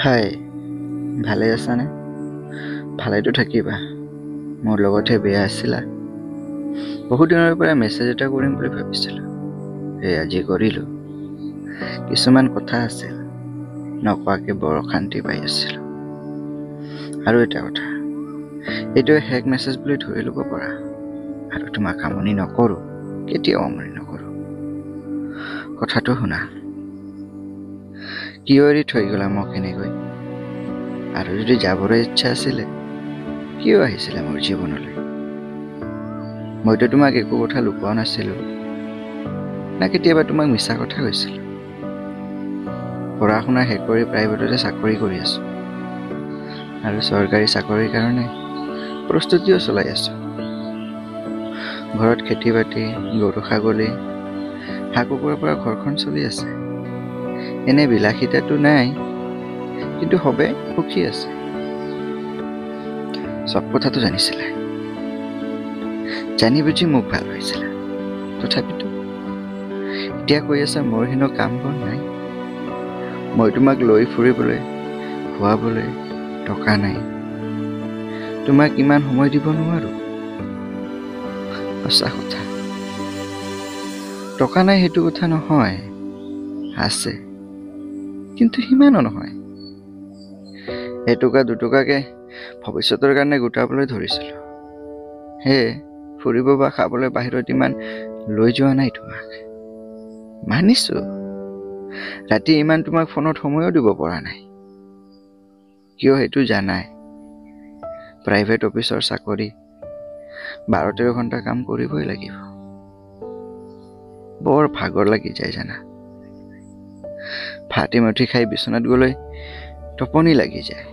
হাই, ভালে আছানে? ভালেতো থাকিবা। মোৰ লগতহে বেয়া আছিলা। বহুত দিনৰ পৰা মেছেজ এটা কৰিম বুলি ভাবিছিলোঁ। আজি কৰিলোঁ। কিছুমান কথা আছিল, নকোৱাকে বৰ অশান্তি পাই আছিলোঁ। আৰু এটা কথা, এইটোৱে শেষ মেছেজ বুলি ধৰি ল'ব পাৰা। আৰু তোমাক আমনি নকৰোঁ, কেতিয়াও আমনি নকৰোঁ। কথাটো শুনা। কিয় এৰি থৈ গ'লা মোক এনেকৈ? আৰু যদি যাবলৈ ইচ্ছা আছিলে, কিয় আহিছিলে মোৰ জীৱনলৈ? মইতো তোমাক একো কথা লুকোৱা নাছিলোঁ, না কেতিয়াবা তোমাক মিছা কথা কৈছিলোঁ। পঢ়া শুনা শেষ কৰি প্ৰাইভেটতে চাকৰি কৰি আছোঁ, আৰু চৰকাৰী চাকৰিৰ কাৰণে প্ৰস্তুতিও চলাই আছোঁ। ঘৰত খেতি বাতি, গৰু ছাগলী, হাঁহ কুকুৰাৰ পৰা ঘৰখন চলি আছে। এনে বিলাসিতাটো নাই, কিন্তু সবে সুখী আছে। চব কথাটো জানিছিলে, জানি বুজি মোক ভাল পাইছিলে। তথাপিতো এতিয়া কৈ আছা মোৰ হেনো কাম বন নাই। মই তোমাক লৈ ফুৰিবলৈ, খুৱাবলৈ টকা নাই। তোমাক ইমান সময় দিব নোৱাৰো। সঁচা কথা। টকা নাই সেইটো কথা নহয়, আছে, কিন্তু সিমানো নহয়। এটকা দুটকাকে ভৱিষ্যতৰ কাৰণে গোটাবলৈ ধৰিছিলো। সেয়ে ফুৰিব বা খাবলৈ বাহিৰত ইমান লৈ যোৱা নাই তোমাক। মানিছো, ৰাতি ইমান তোমাক ফোনত সময়ো দিব পৰা নাই। কিয় সেইটো জানাই, প্ৰাইভেট অফিচৰ চাকৰি, 12-13 ঘণ্টা কাম কৰিবই লাগিব। বৰ ভাগৰ লাগি যায় জানা। ভাত এমুঠি খাই বিচনাত গ'লে টোপনি লাগি যায়,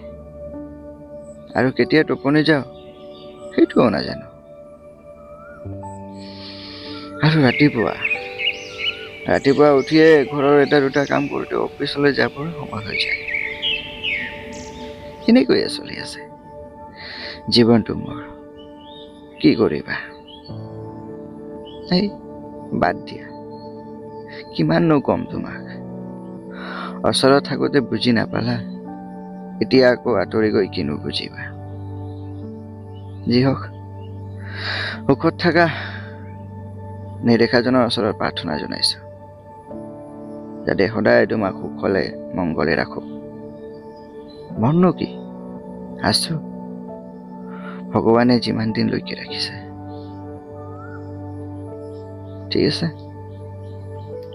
আৰু কেতিয়া টোপনি যাওঁ সেইটোও নাজানো। আৰু ৰাতিপুৱা উঠিয়ে ঘৰৰ এটা দুটা কাম কৰোঁতে অফিচলৈ যাবৰ সময় হৈ যায়। এনেকৈয়ে চলি আছে জীৱনটো মোৰ। কি কৰিবা? এই বাদ দিয়া, কিমাননো কম তোমাক। ওচৰত থাকোঁতে বুজি নাপালা, এতিয়া আকৌ আঁতৰি গৈ কিনো বুজিবা। যি হওক, সুখত থাকা। নেদেখাজনৰ ওচৰত প্ৰাৰ্থনা জনাইছো, যাতে সদায় তোমাক সুখলে মংগলে ৰাখোঁ। মননো কি, আছো, ভগৱানে যিমান দিনলৈকে ৰাখিছে। ঠিক আছে,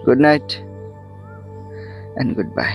good night and good bye.